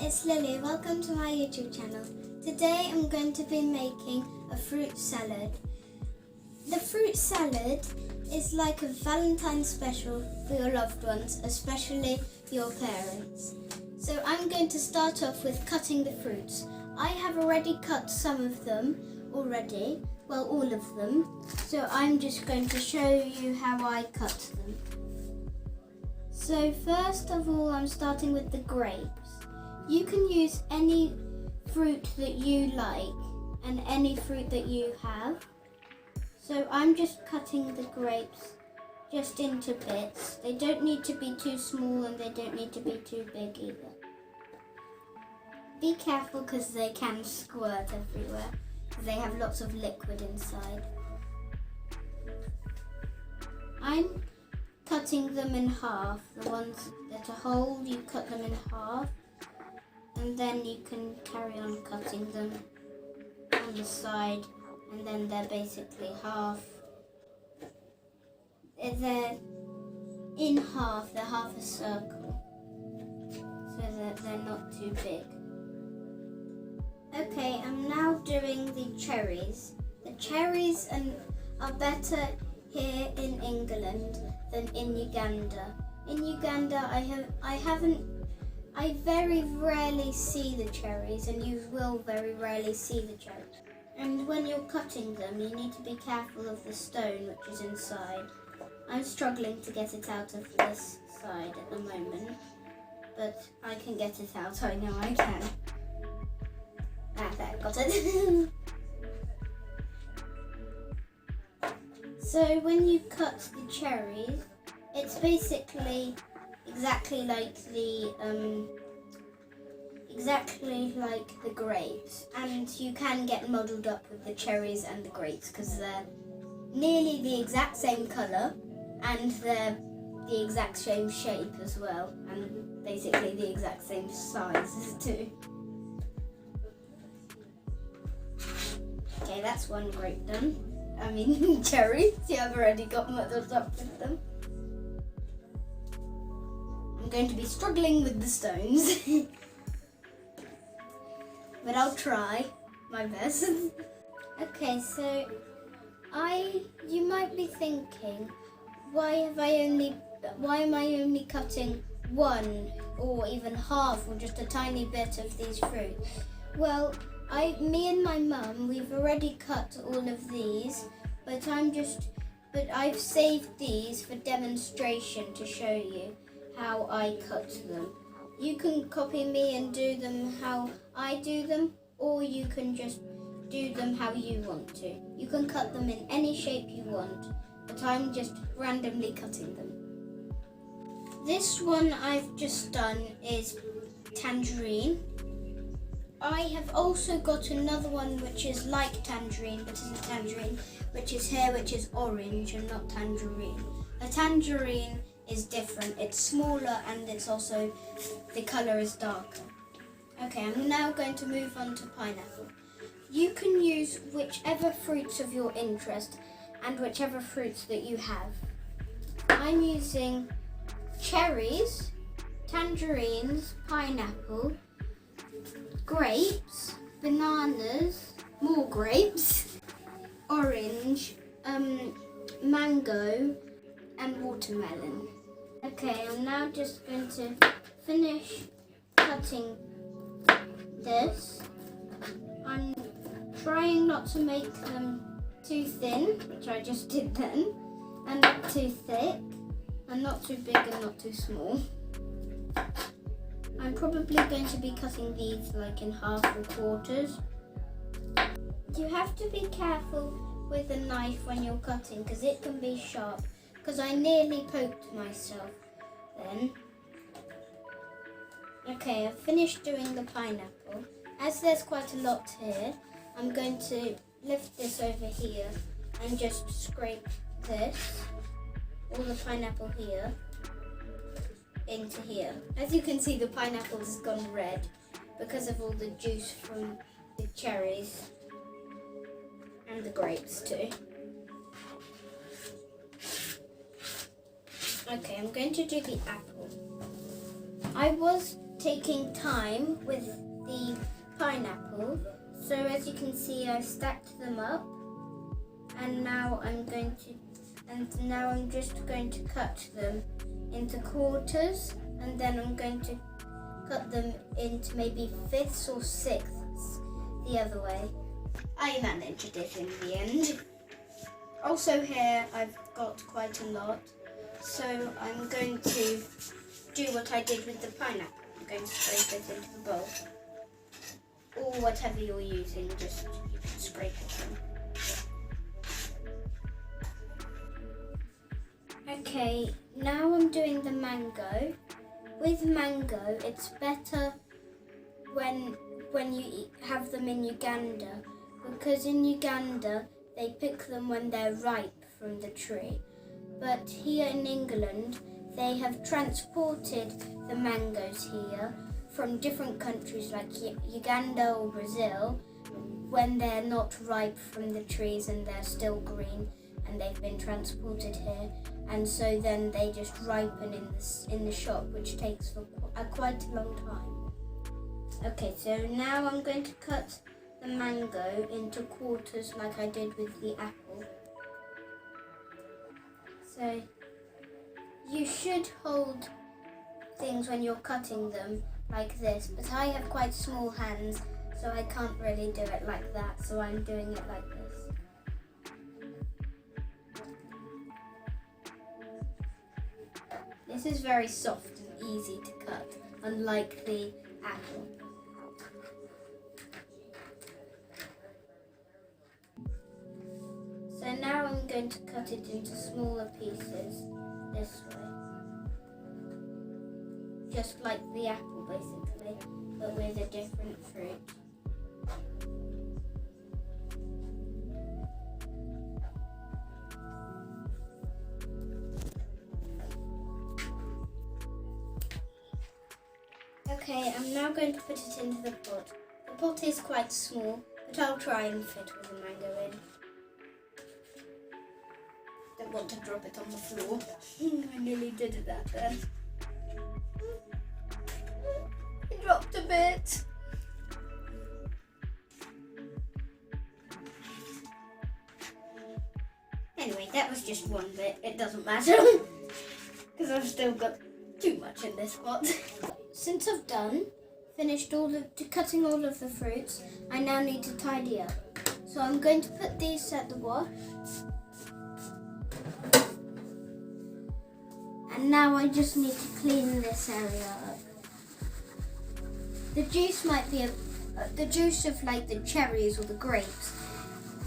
it's Lily. Welcome to my YouTube channel. Today I'm going to be making a fruit salad. The fruit salad is like a Valentine special for your loved ones, especially your parents. So I'm going to start off with cutting the fruits. I have already cut some of them already, well, all of them. So I'm just going to show you how I cut them. So first of all, I'm starting with the grapes. You can use any fruit that you like and any fruit that you have. So I'm just cutting the grapes just into bits. They don't need to be too small and they don't need to be too big either. Be careful because they can squirt everywhere. They have lots of liquid inside. I'm cutting them in half. The ones that are whole, you cut them in half, and then you can carry on cutting them on the side, and then they're basically half. They're in half, they're half a circle, so that they're not too big. Okay, I'm now doing the cherries. The cherries are better here in England than in Uganda. In Uganda, I very rarely see the cherries, and you will very rarely see the cherries. And when you're cutting them, you need to be careful of the stone which is inside. I'm struggling to get it out of this side at the moment, but I can get it out, I know I can. There, got it. So when you cut the cherries, it's basically exactly like the grapes, and you can get muddled up with the cherries and the grapes because they're nearly the exact same colour and they're the exact same shape as well, and basically the exact same size too. Okay, that's one grape done. I mean cherries. Yeah, I've already got muddled up with them. I'm going to be struggling with the stones. But I'll try my best. Okay, so you might be thinking, why am I only cutting one or even half or just a tiny bit of these fruits? Well, me and my mum, we've already cut all of these, but I've saved these for demonstration to show you how I cut them. You can copy me and do them how I do them, or you can just do them how you want to. You can cut them in any shape you want, but I'm just randomly cutting them. This one I've just done is tangerine. I have also got another one which is like tangerine, but isn't tangerine, which is here, which is orange and not tangerine. A tangerine is different. It's smaller and it's also, the colour is darker. Okay, I'm now going to move on to pineapple. You can use whichever fruits of your interest and whichever fruits that you have. I'm using cherries, tangerines, pineapple, grapes, bananas, more grapes, orange, mango, and watermelon. Okay, I'm now just going to finish cutting this. I'm trying not to make them too thin, which I just did then, and not too thick, and not too big and not too small. I'm probably going to be cutting these like in half or quarters. You have to be careful with a knife when you're cutting because it can be sharp, because I nearly poked myself then. Okay, I've finished doing the pineapple. As there's quite a lot here, I'm going to lift this over here and just scrape this, all the pineapple here, into here. As you can see, the pineapple has gone red because of all the juice from the cherries and the grapes too. Okay, I'm going to do the apple. I was taking time with the pineapple. So as you can see, I've stacked them up, and now I'm just going to cut them into quarters, and then I'm going to cut them into maybe fifths or sixths the other way. I managed it in the end. Also here I've got quite a lot, so I'm going to do what I did with the pineapple. I'm going to scrape it into the bowl. Or whatever you're using, just you can scrape it in. Okay, now I'm doing the mango. With mango, it's better when you have them in Uganda, because in Uganda they pick them when they're ripe from the tree. But here in England, they have transported the mangoes here from different countries like Uganda or Brazil when they're not ripe from the trees and they're still green, and they've been transported here, and so then they just ripen in the shop, which takes for quite a long time. Okay, so now I'm going to cut the mango into quarters like I did with the apple. So you should hold things when you're cutting them like this, but I have quite small hands, so I can't really do it like that, so I'm doing it like this. This is very soft and easy to cut, unlike the apple. So now I'm going to cut it into smaller pieces this way. Just like the apple basically, but with a different fruit. Okay, I'm now going to put it into the pot. The pot is quite small, but I'll try and fit with the mango in. Don't want to drop it on the floor. I nearly did that then. It dropped a bit. Anyway, that was just one bit. It doesn't matter because I've still got too much in this pot. Since I've finished cutting all of the fruits, I now need to tidy up. So I'm going to put these at the wash. And now I just need to clean this area up. The juice might be the juice of like the cherries or the grapes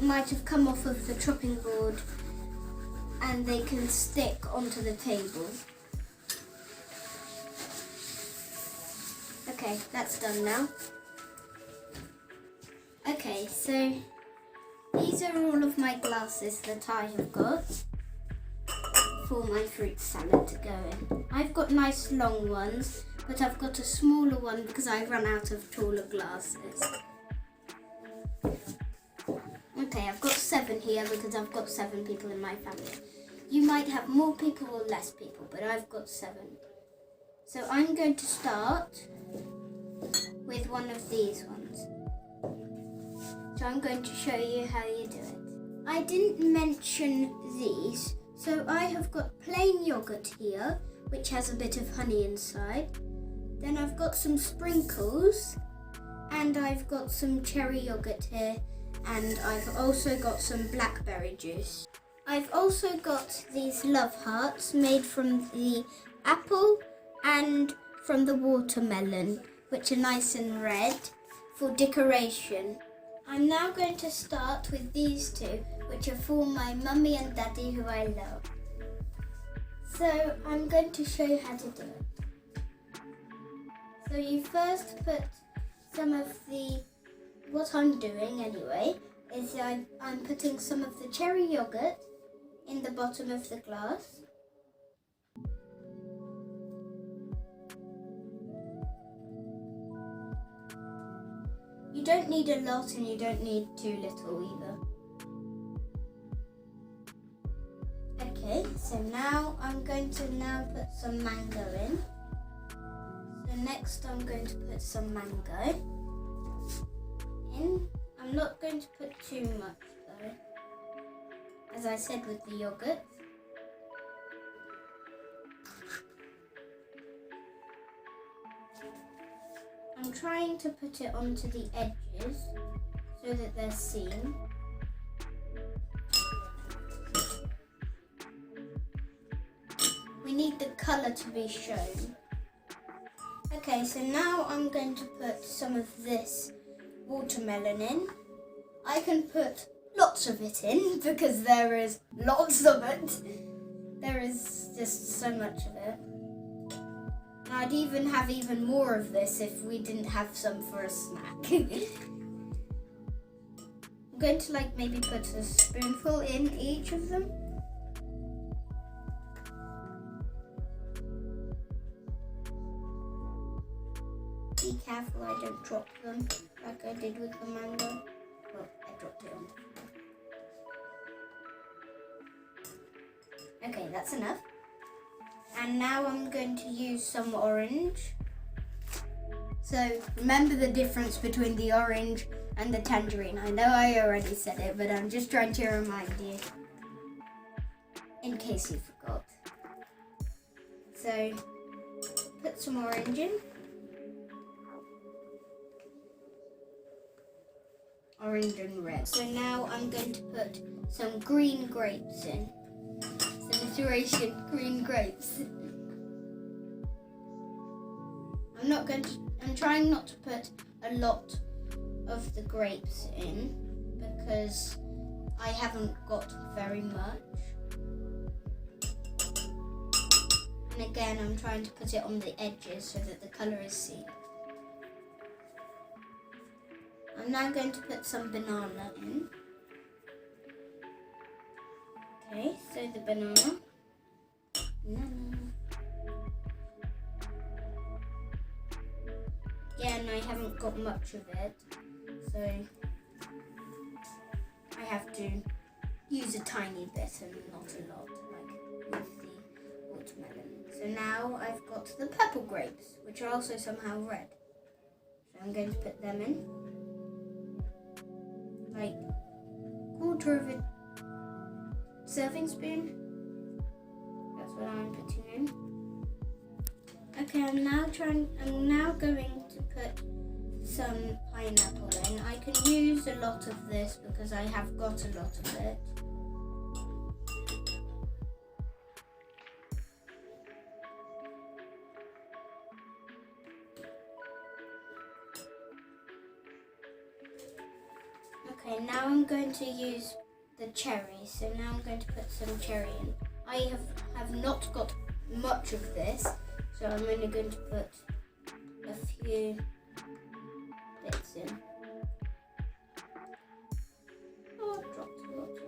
might have come off of the chopping board, and they can stick onto the table. Okay, that's done now. Okay, so these are all of my glasses that I have got for my fruit salad to go in. I've got nice long ones, but I've got a smaller one because I've run out of taller glasses. Okay, I've got 7 here because I've got 7 people in my family. You might have more people or less people, but I've got 7. So I'm going to start with one of these ones. So I'm going to show you how you do it. I didn't mention these, so I have got plain yogurt here, which has a bit of honey inside. Then I've got some sprinkles, and I've got some cherry yogurt here, and I've also got some blackberry juice. I've also got these love hearts made from the apple and from the watermelon, which are nice and red for decoration. I'm now going to start with these two, which are for my mummy and daddy who I love. So I'm going to show you how to do it. So you first put some of what I'm doing anyway, is I'm putting some of the cherry yogurt in the bottom of the glass. You don't need a lot and you don't need too little either. Okay, so now I'm going to put some mango in. So next I'm going to put some mango in. I'm not going to put too much though, as I said with the yogurt. I'm trying to put it onto the edges so that they're seen. We need the colour to be shown. Okay, so now I'm going to put some of this watermelon in. I can put lots of it in because there is lots of it. There is just so much of it. And I'd even have even more of this if we didn't have some for a snack. I'm going to maybe put a spoonful in each of them. Be careful I don't drop them like I did with the mango. Well, I dropped it on. Okay, that's enough. And now I'm going to use some orange. So remember the difference between the orange and the tangerine. I know I already said it, but I'm just trying to remind you in case you forgot. So put some orange in. Orange and red. So now I'm going to put some green grapes in. Alliteration, green grapes. I'm trying not to put a lot of the grapes in because I haven't got very much. And again, I'm trying to put it on the edges so that the colour is seen. I'm now going to put some banana in. Okay, so the banana. Again, I haven't got much of it, so I have to use a tiny bit and not a lot, like with the watermelon. So now I've got the purple grapes, which are also somehow red. So I'm going to put them in. Like quarter of a serving spoon. That's what I'm putting in. Okay, I'm now going to put some pineapple in. I can use a lot of this because I have got a lot of it. Okay, now I'm going to use the cherry. So now I'm going to put some cherry in. I have not got much of this, so I'm only going to put a few bits in. Oh, I've dropped a lot of them.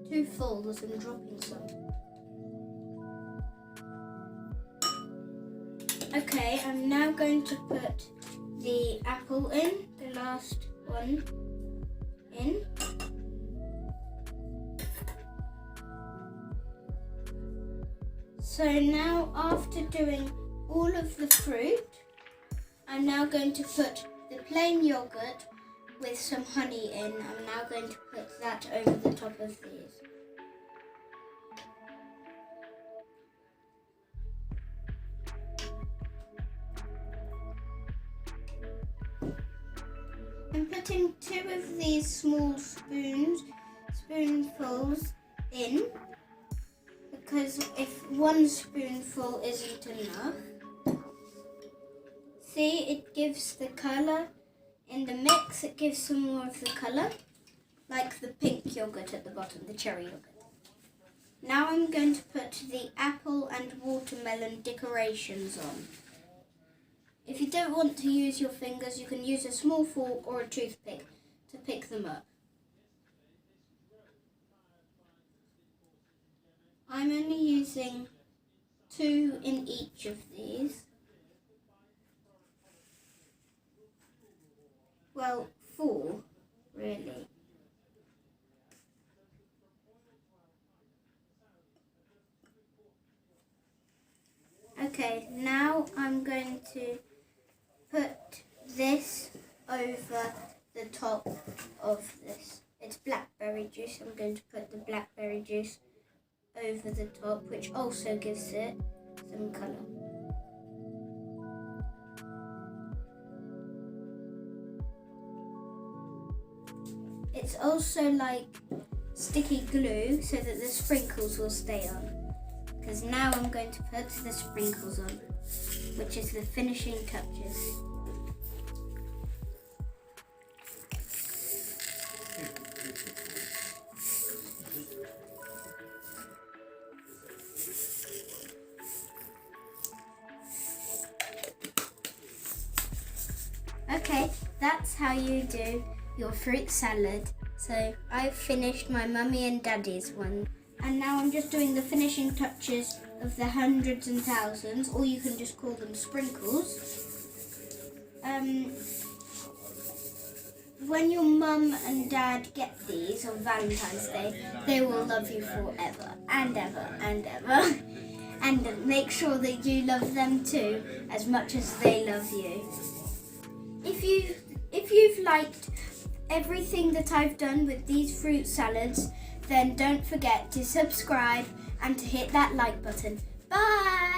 Too full, as I'm dropping some. Okay, I'm now going to put the apple in, the last one in. So now, after doing all of the fruit, I'm now going to put the plain yogurt with some honey in. I'm now going to put that over the top of these. I'm putting 2 of these small spoonfuls in, because if 1 spoonful isn't enough, see, it gives the colour in the mix, it gives some more of the colour, like the pink yogurt at the bottom, the cherry yogurt. Now I'm going to put the apple and watermelon decorations on. If you don't want to use your fingers, you can use a small fork or a toothpick to pick them up. I'm only using 2 in each of these. Well, 4, really. over the top of this. It's blackberry juice. I'm going to put the blackberry juice over the top, which also gives it some colour. It's also like sticky glue so that the sprinkles will stay on. Because now I'm going to put the sprinkles on, which is the finishing touches. Okay, that's how you do your fruit salad. So I've finished my mummy and daddy's one. And now I'm just doing the finishing touches of the hundreds and thousands, or you can just call them sprinkles. When your mum and dad get these on Valentine's Day, they will love you forever and ever and ever. And make sure that you love them too, as much as they love you. If you've liked everything that I've done with these fruit salads, then don't forget to subscribe and to hit that like button. Bye!